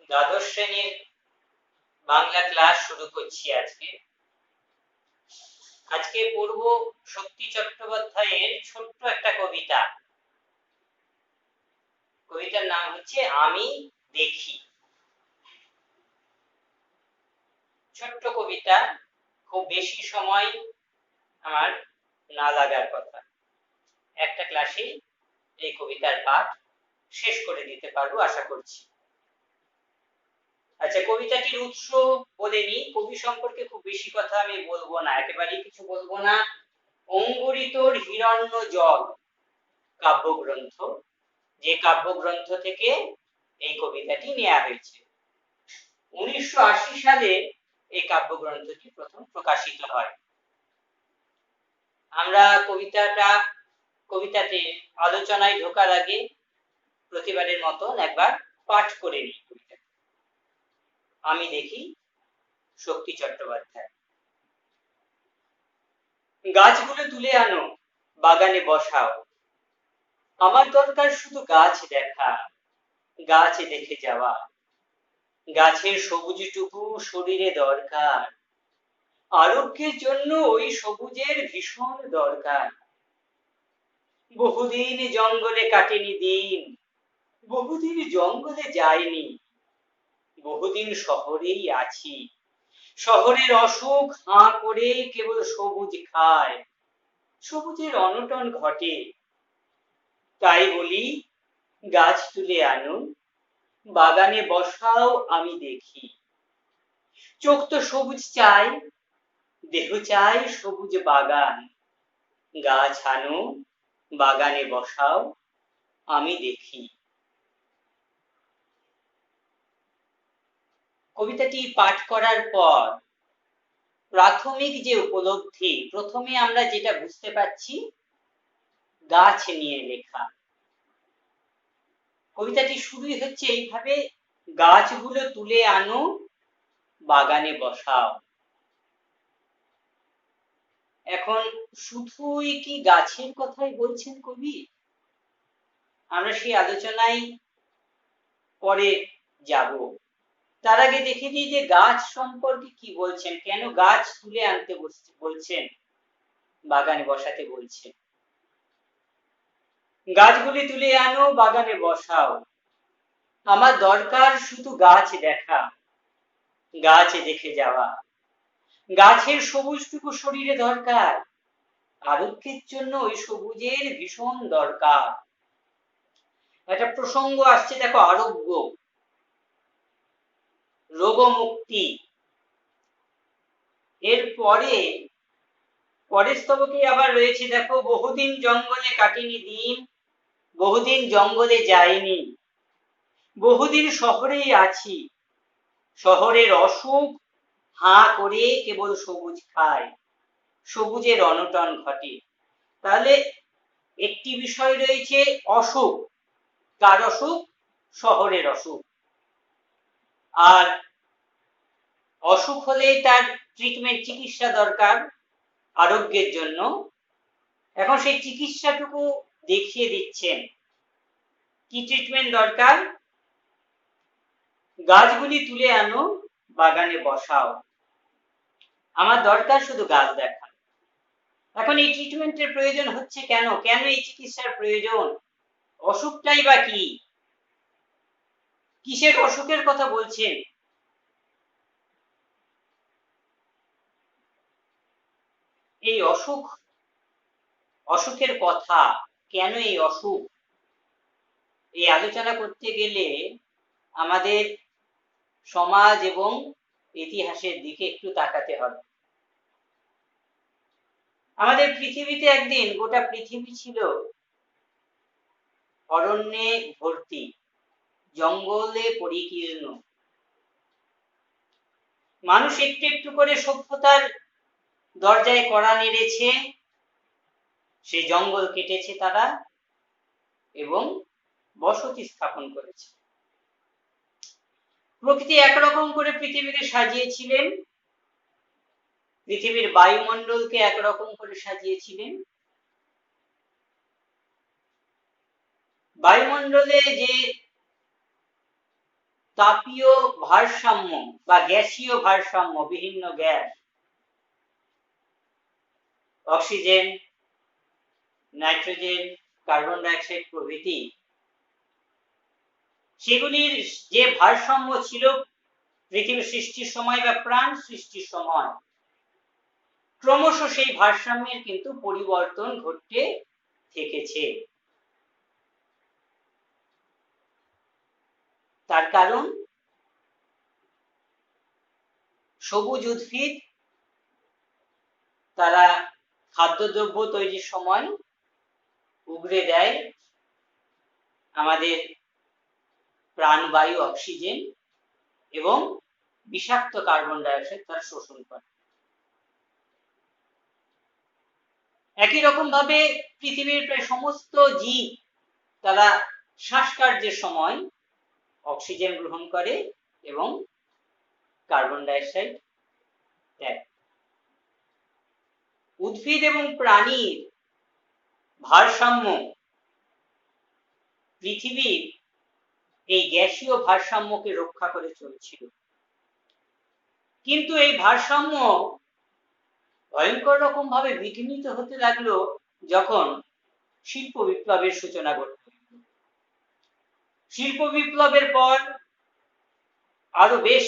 দ্বাদশ শ্রেণীর বাংলা ক্লাস শুরু করছি আজকে পড়ব শক্তি চট্টোপাধ্যায়ের ছোট্ট একটা কবিতা। কবিতার নাম হচ্ছে আমি দেখি। ছোট্ট কবিতা, খুব বেশি সময় আমার না লাগার কথা। একটা ক্লাসে এই কবিতার পাঠ শেষ করে দিতে পারবো আশা করছি। আচ্ছা, কবিতাটির উৎস বলেনি, কবি সম্পর্কে খুব বেশি কথা আমি বলবো না, একেবারেই কিছু বলবো না। অঙ্গুরিতর হিরণ্য জল কাব্যগ্রন্থ, যে কাব্যগ্রন্থ থেকে এই কবিতাটি নেওয়া হয়েছে। 1980 সালে এই কাব্যগ্রন্থটি প্রথম প্রকাশিত হয়। আমরা কবিতাতে আলোচনায় ঢোকার আগে প্রতিবারের মতন একবার পাঠ করে নিই কবিতা। আমি দেখি, শক্তি চট্টোপাধ্যায়। গাছগুলো তুলে আনো, বাগানে বসাও, আমার দরকার শুধু গাছ দেখা, গাছ দেখে যাওয়া। গাছের সবুজটুকু শরীরে দরকার, আরোগ্যের জন্য ওই সবুজের ভীষণ দরকার। বহুদিন জঙ্গলে কাটেনি দিন, বহুদিন জঙ্গলে যায়নি, বহুদিন শহরেই আছি। শহরের অসুখ হাঁ করে কেবল সবুজ খায়, সবুজের অনটন ঘটে। তাই বলি, গাছ তুলে আনো, বাগানে বসাও, আমি দেখি। চোখ তো সবুজ চাই, দেহ চাই সবুজ বাগান। গাছ আনো, বাগানে বসাও, আমি দেখি। কবিতাটি পাঠ করার পর প্রাথমিক যে উপলব্ধি, প্রথমে আমরা যেটা বুঝতে পারছি, গাছ নিয়ে লেখা। কবিতাটি শুরুই হচ্ছে এইভাবে, গাছগুলো তুলে আনো, বাগানে বসাও। এখন শুধুই কি গাছের কথাই বলছেন কবি? আমরা সেই আলোচনায় পরে যাব। তার আগে দেখে দিই যে গাছ সম্পর্কে কি বলছেন, কেন গাছ তুলে আনতে বলছেন, বাগানে বসাতে বলছেন। গাছগুলি তুলে আনো, বাগানে বসাও, আমার দরকার শুধু গাছ দেখা, গাছ দেখে যাওয়া। গাছের সবুজটুকু শরীরে দরকার, আরোগ্যের জন্য ওই সবুজের ভীষণ দরকার। একটা প্রসঙ্গ আসছে, দেখো, আরোগ্য, রোগমুক্তি। এর পরের স্তবকে আবার রয়েছে, দেখো, বহুদিন জঙ্গলে কাটেনি দিন, বহুদিন জঙ্গলে যায়নি, বহুদিন শহরেই আছি। শহরের অসুখ হাঁ করে কেবল সবুজ খায়, সবুজের অনটন ঘটে। তাহলে একটি বিষয় রয়েছে অসুখ। কার অসুখ? শহরের অসুখ। আর অসুখ হলেই তার ট্রিটমেন্ট, চিকিৎসা দরকার আরোগ্যের জন্য। এখন সেই চিকিৎসাটুকু দেখিয়ে দিচ্ছেন। কি ট্রিটমেন্ট দরকার? গাছগুলি তুলে আনো, বাগানে বসাও, আমার দরকার শুধু গাছ দেখা। এখন এই ট্রিটমেন্টের প্রয়োজন হচ্ছে কেন? কেন এই চিকিৎসার প্রয়োজন? অসুখটাই বা কি? কিসের অসুখের কথা বলছেন? এই অসুখের কথা, কেন এই অসুখ, এই আলোচনা করতে গেলে আমাদের সমাজ এবং ইতিহাসের দিকে একটু তাকাতে হবে। আমাদের পৃথিবীতে একদিন গোটা পৃথিবী ছিল অরণ্যে ভর্তি, জঙ্গলে পরিকীর্ণ। মানুষ একটু একটু করে সভ্যতার দরজায় কড়া নেড়েছে, সেই জঙ্গল কেটেছে তারা এবং বসতি স্থাপন করেছে। প্রকৃতি একরকম করে পৃথিবীকে সাজিয়েছিলেন, পৃথিবীর বায়ুমণ্ডলকে একরকম করে সাজিয়েছিলেন। বায়ুমণ্ডলে যে তাপীয় ভারসাম্য বা গ্যাসীয় ভারসাম্য, বিভিন্ন gas, oxygen, nitrogen, carbon dioxide প্রভৃতি, সেগুলির যে ভারসাম্য ছিল পৃথিবী সৃষ্টির সময় বা প্রাণ সৃষ্টির সময়, ক্রমশ সেই ভারসাম্যের কিন্তু পরিবর্তন ঘটতে থেকেছে। তার কারণ সবুজ উদ্ভিদ তারা খাদ্যদ্রব্য তৈরির সময় উগরে দেয় আমাদের প্রাণবায়ু অক্সিজেন এবং বিষাক্ত কার্বন ডাইঅক্সাইড তারা শোষণ করে। একই রকম ভাবে পৃথিবীর প্রায় সমস্ত জীব তারা শ্বাসকার্যের সময় অক্সিজেন গ্রহণ করে এবং কার্বন ডাইঅক্সাইড ত্যাগ। উদ্ভিদ এবং প্রাণীর ভারসাম্য পৃথিবীর এই গ্যাসীয় ভারসাম্যকে রক্ষা করে চলছিল, কিন্তু এই ভারসাম্য ভয়ঙ্কর রকম ভাবে বিঘ্নিত হতে লাগলো যখন শিল্প বিপ্লবের সূচনা ঘটল। শিল্প বিপ্লবের পর আরো বেশ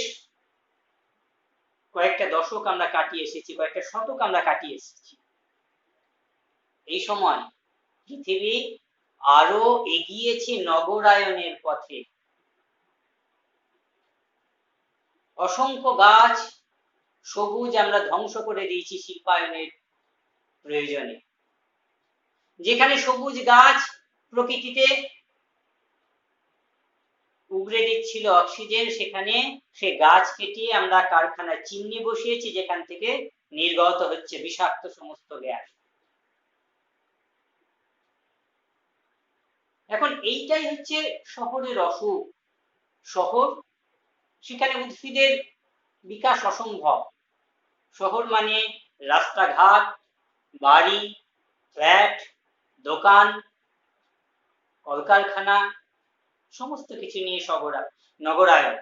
কয়েকটা দশক আমরা কাটিয়ে এসেছি, কয়েকটা শতক আমরা কাটিয়ে এসেছি। এই সময় পৃথিবী আরো এগিয়েছে নগরায়নের পথে। অসংখ্য গাছ সবুজ আমরা ধ্বংস করে দিয়েছি শিল্পায়নের প্রয়োজনে। যেখানে সবুজ গাছ প্রকৃতিতে উগরে দিচ্ছিল অক্সিজেন, সেখানে সে গাছ কেটে আমরা কারখানায় চিমনি বসিয়েছি, যেখান থেকে নির্গত হচ্ছে বিষাক্ত সমস্ত গ্যাস। এখন এইটাই হচ্ছে শহরের অসুখ। শহর, সেখানে উদ্ভিদের বিকাশ অসম্ভব। শহর মানে রাস্তাঘাট, বাড়ি, ফ্ল্যাট, দোকান, কলকারখানা, সমস্ত কিছু নিয়ে নগরায়ন,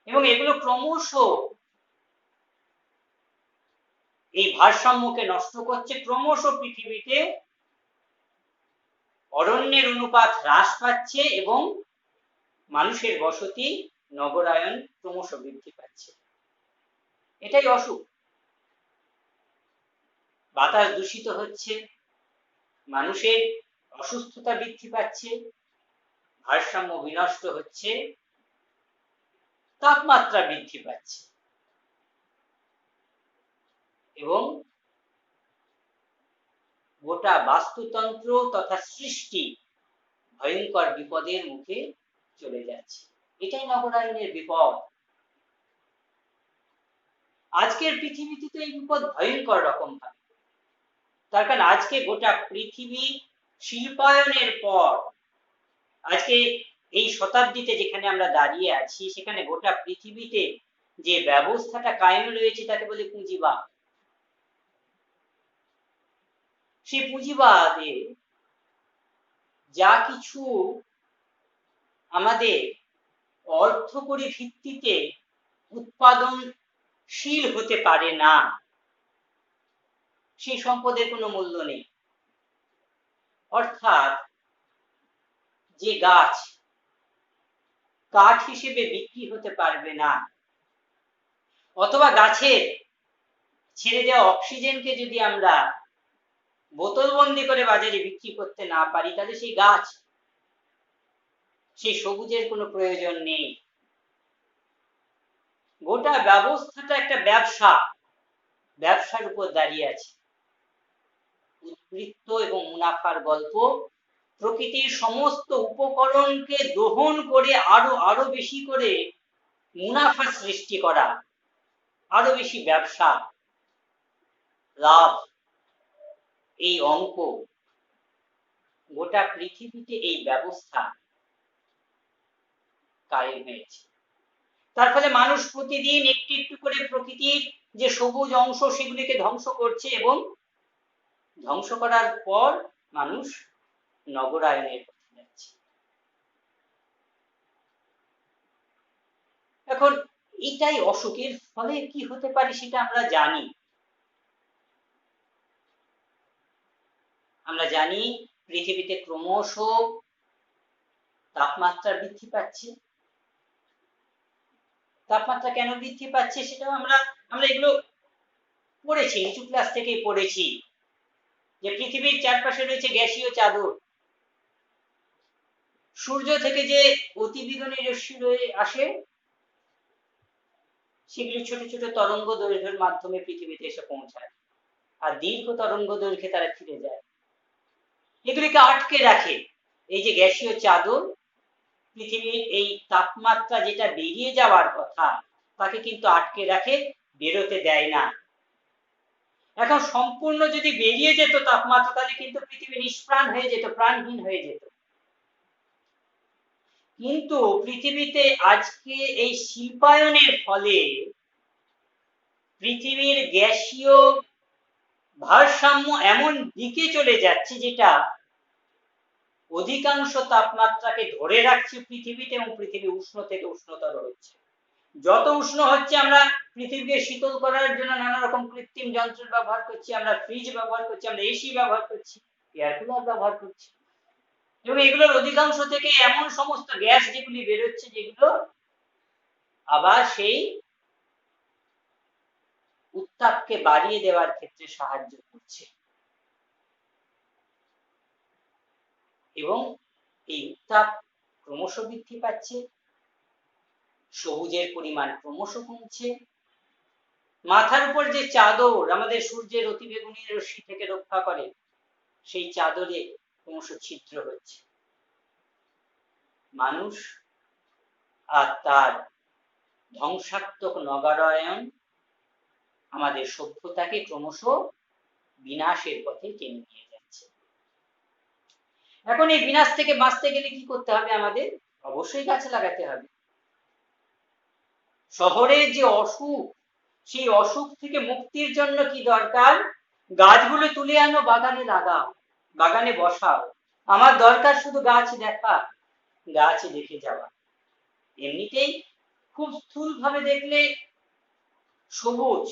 এবং এগুলো ক্রমশ এই ভারসাম্যকে নষ্ট করছে। ক্রমশ পৃথিবীতে অরণ্যের অনুপাত হ্রাস পাচ্ছে এবং মানুষের বসতি, নগরায়ন ক্রমশ বৃদ্ধি পাচ্ছে। এটাই অসুখ। বাতাস দূষিত হচ্ছে, মানুষের অসুস্থতা বৃদ্ধি পাচ্ছে, ভারসাম্য বিনষ্ট হচ্ছে, তাপমাত্রা বৃদ্ধি পাচ্ছে এবং গোটা বাস্তুতন্ত্র তথা সৃষ্টি ভয়ঙ্কর বিপদের মুখে চলে যাচ্ছে। এটাই নগরায়নের বিপদ। আজকের পৃথিবীতে তো এই বিপদ ভয়ঙ্কর রকম ভাবে, তার কারণ আজকে গোটা পৃথিবী শিল্পায়নের পর, আজকে এই শতাব্দীতে যেখানে আমরা দাঁড়িয়ে আছি, সেখানে গোটা পৃথিবীতে যে ব্যবস্থাটা কায়েম রয়েছে তাকে বলে পুঁজিবাদ। সেই পুঁজিবাদে যা কিছু আমাদের অর্থকরী ভিত্তিতে উৎপাদনশীল হতে পারে না, সেই সম্পদের কোনো মূল্য নেই। অর্থাৎ যে গাছ কাঠ হিসেবে বিক্রি হতে পারবে না, অথবা গাছের ছেড়ে দেওয়া অক্সিজেনকে যদি আমরা বোতলবন্দি করে বাজারে বিক্রি করতে না পারি, তাহলে সেই গাছ, সেই সবুজের কোনো প্রয়োজন নেই। গোটা ব্যবস্থাটা একটা ব্যবসার উপর দাঁড়িয়ে আছে। উদ্বৃত্ত এবং মুনাফার গল্প, প্রকৃতির সমস্ত উপকরণকে দহন করে আরো বেশি করে মুনাফা সৃষ্টি করা, আরো বেশি ব্যবসা, লাভ, এই অঙ্ক গোটা পৃথিবীতে এই ব্যবস্থা কায়েম হয়েছে। তার ফলে মানুষ প্রতিদিন একটু একটু করে প্রকৃতির যে সবুজ অংশ সেগুলিকে ধ্বংস করছে, এবং ধ্বংস করার পর মানুষ নগরায়নের পথে যাচ্ছে। এখন এটাই অসুখের ফলে কি হতে পারে সেটা আমরা জানি। আমরা জানি পৃথিবীতে ক্রমশ তাপমাত্রা বৃদ্ধি পাচ্ছে। তাপমাত্রা কেন বৃদ্ধি পাচ্ছে সেটাও আমরা এগুলো পড়েছি, নিচু ক্লাস থেকেই পড়েছি যে পৃথিবীর চারপাশে রয়েছে গ্যাসীয় চাদর। সূর্য থেকে যে অতিবেগুনি রশ্মি আসে সেগুলি ছোট ছোট তরঙ্গ দৈর্ঘ্যের মাধ্যমে পৃথিবীতে এসে পৌঁছায়, আর দীর্ঘ তরঙ্গ দৈর্ঘ্যে তারা ফিরে যায়। এগুলিকে আটকে রাখে এই যে গ্যাসীয় চাদর। পৃথিবীর এই তাপমাত্রা যেটা বেরিয়ে যাওয়ার কথা তাকে কিন্তু আটকে রাখে, বেরোতে দেয় না। এখন সম্পূর্ণ যদি বেরিয়ে যেত তাপমাত্রা, তাহলে কিন্তু পৃথিবী নিষ্প্রাণ হয়ে যেত, প্রাণহীন হয়ে যেত। কিন্তু পৃথিবীতে আজকে এই শিল্পায়নের ফলে পৃথিবীর গ্যাসীয় ভারসাম্য এমন দিকে চলে যাচ্ছে যেটা অধিকাংশ তাপমাত্রাকে ধরে রাখছে পৃথিবীতে, এবং পৃথিবী উষ্ণ থেকে উষ্ণতর হচ্ছে। যত উষ্ণ হচ্ছে আমরা পৃথিবীকে শীতল করার জন্য নানা রকম কৃত্রিম যন্ত্রের ব্যবহার করছি, আমরা ফ্রিজ ব্যবহার করছি, আমরা এসি ব্যবহার করছি, এয়ার কুলার ব্যবহার করছি, এবং এগুলোর অধিকাংশ থেকে এমন সমস্ত গ্যাস যেগুলি বেরোচ্ছে যেগুলো আবার সেই উত্তাপকে বাড়িয়ে দেওয়ার ক্ষেত্রে সাহায্য করছে। এবং এই উত্তাপ ক্রমশ বৃদ্ধি পাচ্ছে, সবুজের পরিমাণ ক্রমশ কমছে, মাথার উপর যে চাদর আমাদের সূর্যের অতিবেগুনি রশ্মি থেকে রক্ষা করে সেই চাদরে ক্রমশ ছিদ্র হচ্ছে। মানুষ আর তার ধ্বংসাত্মক নগরায়ন আমাদের সভ্যতাকে ক্রমশ বিনাশের পথে টেনে নিয়ে যাচ্ছে। এখন এই বিনাশ থেকে বাঁচতে গেলে কি করতে হবে? আমাদের অবশ্যই গাছ লাগাতে হবে। শহরের যে অসুখ, সেই অসুখ থেকে মুক্তির জন্য কি দরকার? গাছগুলো তুলে আনো, বাগানে লাগাও, বাগানে বসাও। আমার দরকার শুধু গাছ দেখা, গাছ দেখে যাওয়া। এমনিতেই খুব স্থূল ভাবে দেখলে সবুজ,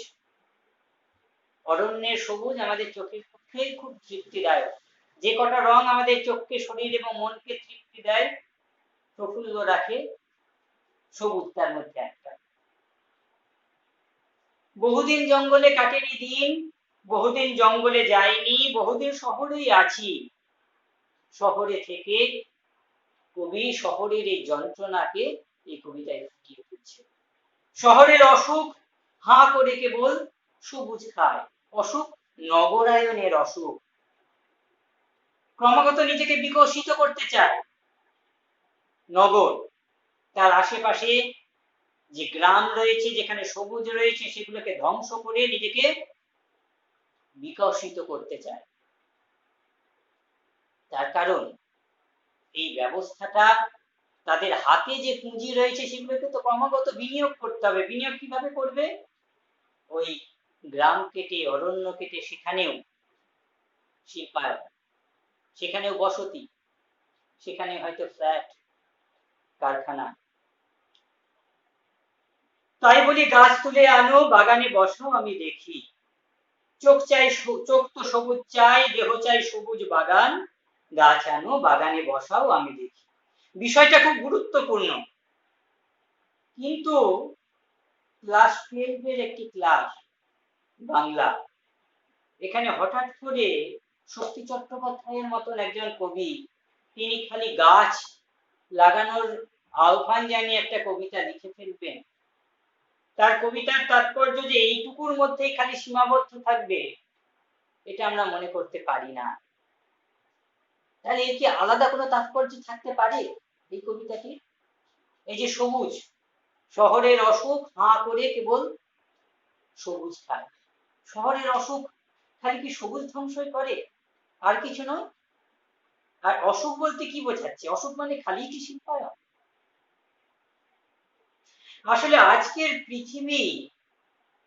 অরণ্যের সবুজ আমাদের চোখের পক্ষে খুব তৃপ্তিদায়ক। যে কটা রং আমাদের চোখকে, শরীর এবং মনকে তৃপ্তি দেয়, প্রফুল্ল রাখে, সবুজ তার মধ্যে একটা। বহুদিন জঙ্গলে কাটেনি দিন, বহুদিন জঙ্গলে যাইনি, বহুদিন শহরেই আছি। শহরে থেকে কবি শহরের এই যন্ত্রণাকে এই কবিতায় ফুটিয়ে তুলছে। শহরের অসুখ হাঁ করে কেবল সবুজ খায়, অসুখ নগরায়নের অসুখ। ক্রমাগত নিজেকে বিকশিত করতে চায় নগর, তার আশেপাশে যে গ্রাম রয়েছে, যেখানে সবুজ রয়েছে, সেগুলোকে ধ্বংস করে নিজেকে বিকশিত করতে চায়। তার কারণ এই ব্যবস্থাটা, তাদের হাতে যে পুঁজি রয়েছে সেগুলোকে তো ক্রমাগত বিনিয়োগ করতে হবে। বিনিয়োগ কিভাবে করবে? ওই গ্রাম কেটে, অরণ্য কেটে সেখানেও শিল্পায়ন, সেখানেও বসতি, সেখানে হয়তো ফ্ল্যাট, কারখানা। তাই বলি গাছ তুলে আনো, বাগানে বসাও, আমি দেখি। চোখ চাই, চোখ তো সবুজ চাই, দেহ চাই সবুজ বাগান, গাছ আনো, বাগানে বসাও, আমি দেখি। বিষয়টা খুব গুরুত্বপূর্ণ। কিন্তু ক্লাস 12 একটি ক্লাস, বাংলা, এখানে হঠাৎ করে শক্তি চট্টোপাধ্যায়ের মতন একজন কবি, তিনি খালি গাছ লাগানোর আহ্বান জানিয়ে একটা কবিতা লিখে ফেলবেন। তার কবিতার তাৎপর্য যে এইটুকুর মধ্যেই খালি সীমাবদ্ধ থাকবে, এটা আমরা মনে করতে পারি না। তাহলে এর কি আলাদা কোনো তাৎপর্য থাকতে পারে এই কবিতাটি? এই যে সবুজ, শহরের অসুখ হাঁ করে কেবল সবুজ খায়। শহরের অসুখ খালি কি সবুজ ধ্বংসই করে, আর কিছু নয়? আর অসুখ বলতে কি বোঝাচ্ছে? অসুখ মানে খালি কি শিল্পায়ন? আসলে আজকের পৃথিবী,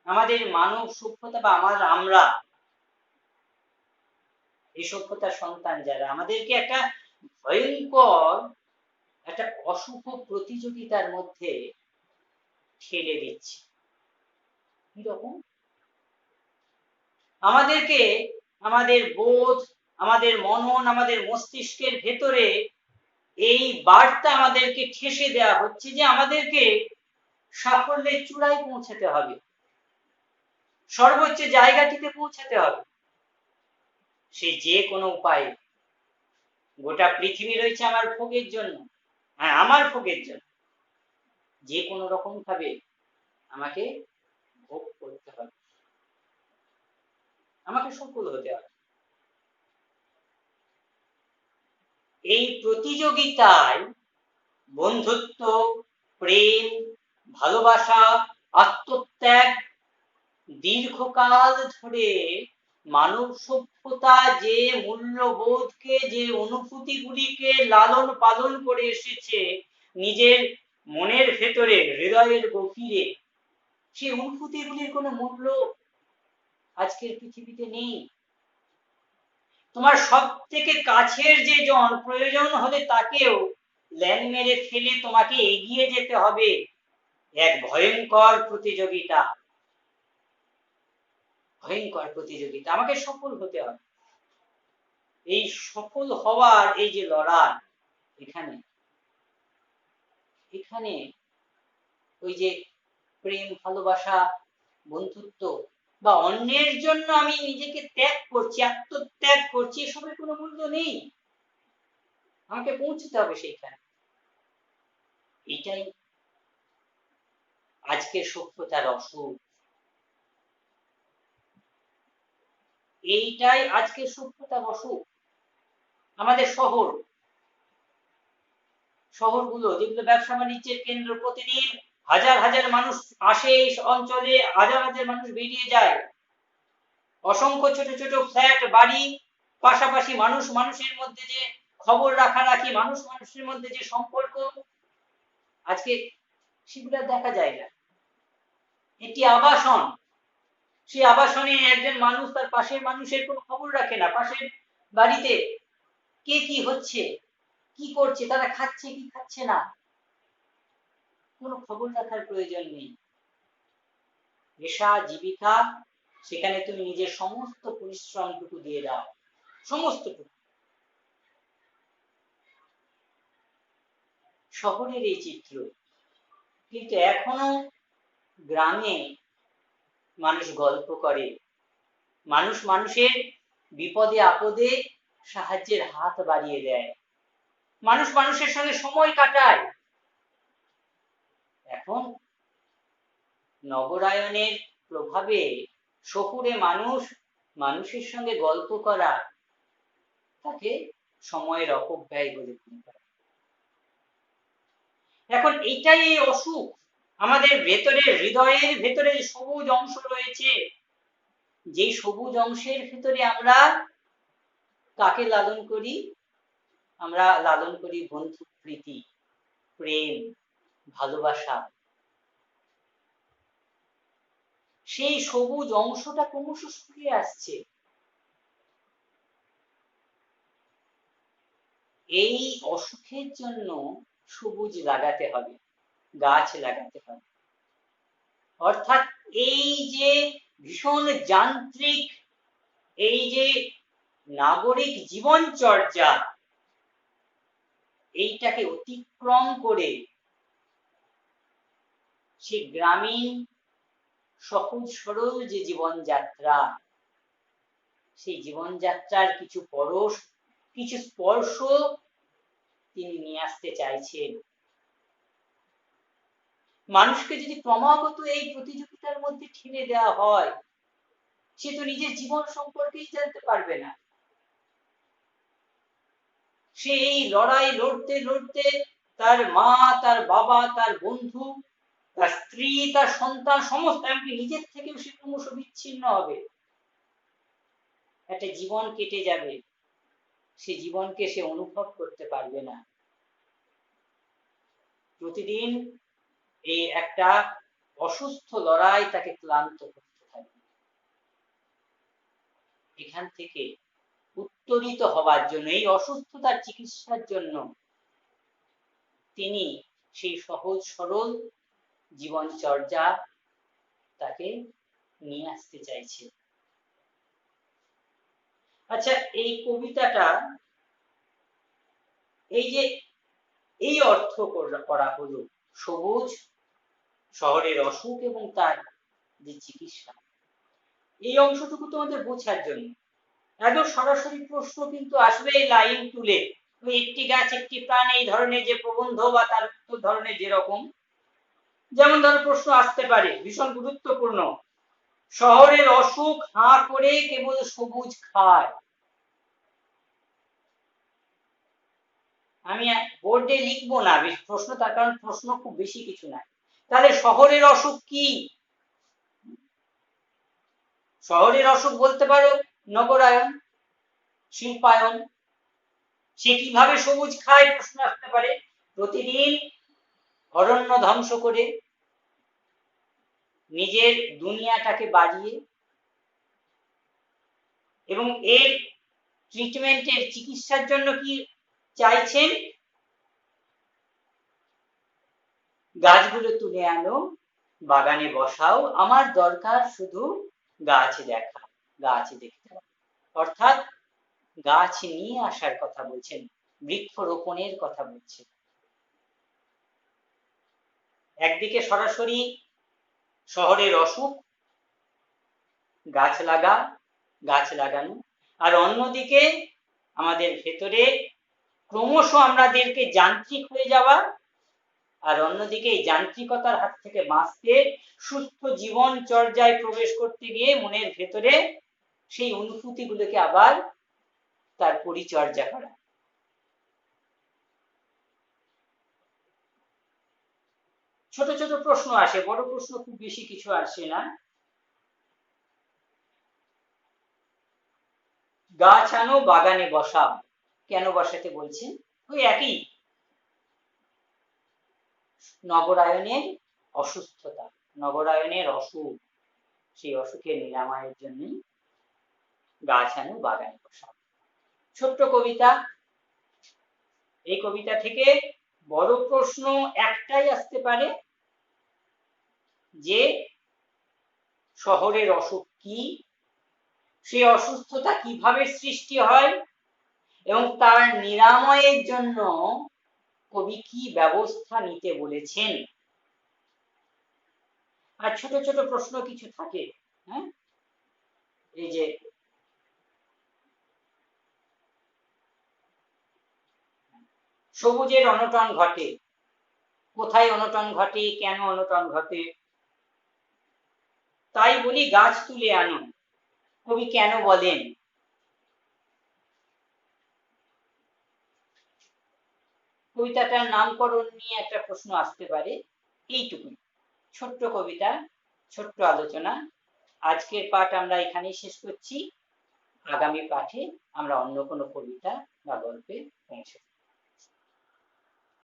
আমাদের মানব সভ্যতা বা আমরা এই সভ্যতার সন্তান যারা, আমাদেরকে একটা ভয়ঙ্কর একটা অশুভ প্রতিযোগিতার মধ্যে ঠেলে দিচ্ছে। কিরকম? আমাদেরকে আমাদের বোধ, আমাদের মনন, আমাদের মস্তিষ্কের ভেতরে এই বার্তা আমাদেরকে ঠেসে দেওয়া হচ্ছে যে আমাদেরকে সাফল্যের চূড়ায় পৌঁছাতে হবে, সর্বোচ্চ জায়গাটিতে পৌঁছাতে হবে, সে যে কোনো উপায়ে। গোটা পৃথিবী রয়েছে আমার ভোগের জন্য, হ্যাঁ আমার ভোগের জন্য, যে কোনো রকম ভাবে আমাকে ভোগ করতে হবে, আমাকে সফল হতে হবে। এই প্রতিযোগিতায় বন্ধুত্ব, প্রেম, ভালোবাসা, আত্মত্যাগ দীর্ঘকাল ধরে মানব সভ্যতা যে মূল্যবোধকে, যে অনুভূতিগুলিকে লালন পালন করে এসেছে নিজের মনের ভেতরে, হৃদয়ের গভীরে, সেই অনুভূতিগুলির কোনো মূল্য আজকের পৃথিবীতে নেই। তোমার সব থেকে কাছের যে জন, প্রয়োজন হলে তাকেও ল্যাং মেরে ফেলে তোমাকে এগিয়ে যেতে হবে এক ভয়ঙ্কর প্রতিযোগিতা, ভয়ঙ্কর প্রতিযোগিতা। আমাকে সফল হতে হবে। এই সফল হওয়ার এই যে লড়াই, এখানে এখানে ওই যে প্রেম, ভালোবাসা, বন্ধুত্ব বা অন্যের জন্য আমি নিজেকে ত্যাগ করছি, আত্মত্যাগ করছি, এসবের কোনো মূল্য নেই। আমাকে পৌঁছতে হবে সেইখানে। এটাই আজকের সভ্যতার অসুখ, এইটাই আজকের সভ্যতার অসুখ। আমাদের শহরগুলো যেগুলো ব্যবসা বাণিজ্যের কেন্দ্র, প্রতিদিন হাজার হাজার মানুষ আসে এই অঞ্চলে, হাজার হাজার মানুষ বেরিয়ে যায়, অসংখ্য ছোট ছোট ফ্ল্যাট বাড়ি, পাশাপাশি মানুষ মানুষের মধ্যে যে খবর রাখারাখি, মানুষ মানুষের মধ্যে যে সম্পর্ক, আজকে সেগুলো দেখা যায় না। একটি আবাসন, সেই আবাসনে একজন মানুষ তার পাশের মানুষের কোনো খবর রাখে না, পাশের বাড়িতে কে কি হচ্ছে, কি করছে, তারা খাচ্ছে কি খাচ্ছে না, কোনো খবর রাখার প্রয়োজন নেই। পেশা, জীবিকা, সেখানে তুমি নিজের সমস্ত পরিশ্রমটুকু দিয়ে দাও, সমস্তটুকু। শহরের এই চিত্র, কিন্তু এখনো গ্রামে মানুষ গল্প করে, মানুষ মানুষের বিপদে আপদে সাহায্যের হাত বাড়িয়ে দেয়, মানুষ মানুষের সঙ্গে সময় কাটায়। এখন নগরায়নের প্রভাবে শহুরে মানুষ মানুষের সঙ্গে গল্প করা তাকে সময়ের অপব্যয় বলে মনে করে। এখন এইটাই এই অসুখ। আমাদের ভেতরে, হৃদয়ের ভেতরে সবুজ অংশ রয়েছে, যে সবুজ অংশের ভেতরে আমরা কাকে লালন করি? আমরা লালন করি বন্ধু প্রীতি, প্রেম, ভালোবাসা। সেই সবুজ অংশটা ক্রমশ শুকিয়ে আসছে। এই অসুখের জন্য সবুজ লাগাতে হবে, গাছ লাগাতে হবে। অর্থাৎ এই যে ভীষণ যান্ত্রিক, এই যে নাগরিক জীবনচর্যা, এইটাকে অতিক্রম করে সে গ্রামীণ সহজ সরল যে জীবনযাত্রা, সেই জীবনযাত্রার কিছু পরশ, কিছু স্পর্শ তিনি নিয়ে আসতে চাইছেন। মানুষকে যদি ক্রমাগত এই প্রতিযোগিতার মধ্যে ঠেলে দেওয়া হয়, সে তো নিজের জীবন সম্পর্কেই জানতে পারবে না। সে এই লড়াই লড়তে লড়তে তার মা, তার বাবা, তার বন্ধু, তার স্ত্রী, তার সন্তান, সমস্ত, এমনকি নিজের থেকেও সে ক্রমশ বিচ্ছিন্ন হবে। একটা জীবন কেটে যাবে, সে জীবনকে সে অনুভব করতে পারবে না। প্রতিদিন এই একটা অসুস্থ লড়াই তাকে ক্লান্ত করতে থাকবে। এখান থেকে উত্তরিত হবার জন্য, এই অসুস্থতার চিকিৎসার জন্য তিনি সেই সহজ সরল জীবনচর্যা তাকে নিয়ে আসতে চাইছে। আচ্ছা, এই কবিতাটা এই যে এই অর্থ করা হলো সবুজ শহরের অসুখ এবং তার যে চিকিৎসা, এই অংশটুকু তোমাদের বোঝার জন্য। একদম সরাসরি প্রশ্ন কিন্তু আসবে লাইন তুলে, একটি গাছ একটি প্রাণ, এই ধরনের যে প্রবন্ধ বা তার ধরনের যেরকম, যেমন ধরো প্রশ্ন আসতে পারে ভীষণ গুরুত্বপূর্ণ, শহরের অসুখ হাঁ করে কেবল সবুজ খায়। আমি বোর্ডে লিখবো না প্রশ্ন, তার কারণ প্রশ্ন খুব বেশি কিছু না। তাহলে শহরের অসুখ কি? শহরের অসুখ বলতে পারো নগরায়ন, শিল্পায়ন। সে কিভাবে সবুজ খায় প্রশ্ন আসতে পারে। প্রতিদিন অরণ্য ধ্বংস করে নিজের দুনিয়াটাকে বাড়িয়ে এবং এর ট্রিটমেন্টের চিকিৎসার জন্য কি চাইছেন? গাছগুলো তুলে আনো, বাগানে বসাও, আমার দরকার শুধু গাছ দেখা, গাছ দেখতে। অর্থাৎ গাছ নিয়ে আসার কথা বলছেন, বৃক্ষরোপণের কথা বলছেন। একদিকে সরাসরি শহরের অসুখ, গাছ লাগা, গাছ লাগানো, আর অন্যদিকে আমাদের ভেতরে ক্রমশ আমাদেরকে যান্ত্রিক হয়ে যাওয়া, আর অন্যদিকে এই যান্ত্রিকতার হাত থেকে বাঁচতে সুস্থ জীবন চর্যায় প্রবেশ করতে গিয়ে মনের ভেতরে সেই অনুভূতিগুলোকে আবার তার পরিচর্যা করা। ছোট ছোট প্রশ্ন আসে, বড় প্রশ্ন খুব বেশি কিছু আসে না। গাছ আনো বাগানে বসাও, কেন বসাতে বলছেন? ওই একই, নগরায়নের অসুস্থতা, নগরায়নের অসুখ, সেই অসুখের নিরাময়ের জন্যই গাছ আনো বাগানে বসাও। ছোট্ট কবিতা, এই কবিতা থেকে বড় প্রশ্ন একটাই আসতে পারে যে শহরের অসুখ কি, সেই অসুস্থতা কিভাবে সৃষ্টি হয় এবং তার নিরাময়ের জন্য কবি কি ব্যবস্থা নিতে বলেছেন। আর ছোট ছোট প্রশ্ন কিছু থাকে, হ্যাঁ, এই যে সবুজের অনটন ঘটে, কোথায় অনটন ঘটে, কেন অনটন ঘটে? তাই বলি গাছ তুলে আনো, কবি কেন বলেন? কবিতাটার নামকরণ নিয়ে একটা প্রশ্ন আসতে পারে। এইটুকুই ছোট্ট কবিতা, ছোট্ট আলোচনা। আজকের পাঠ আমরা এখানেই শেষ করছি। আগামী পাঠে আমরা অন্য কোনো কবিতা বা গল্পে পৌঁছে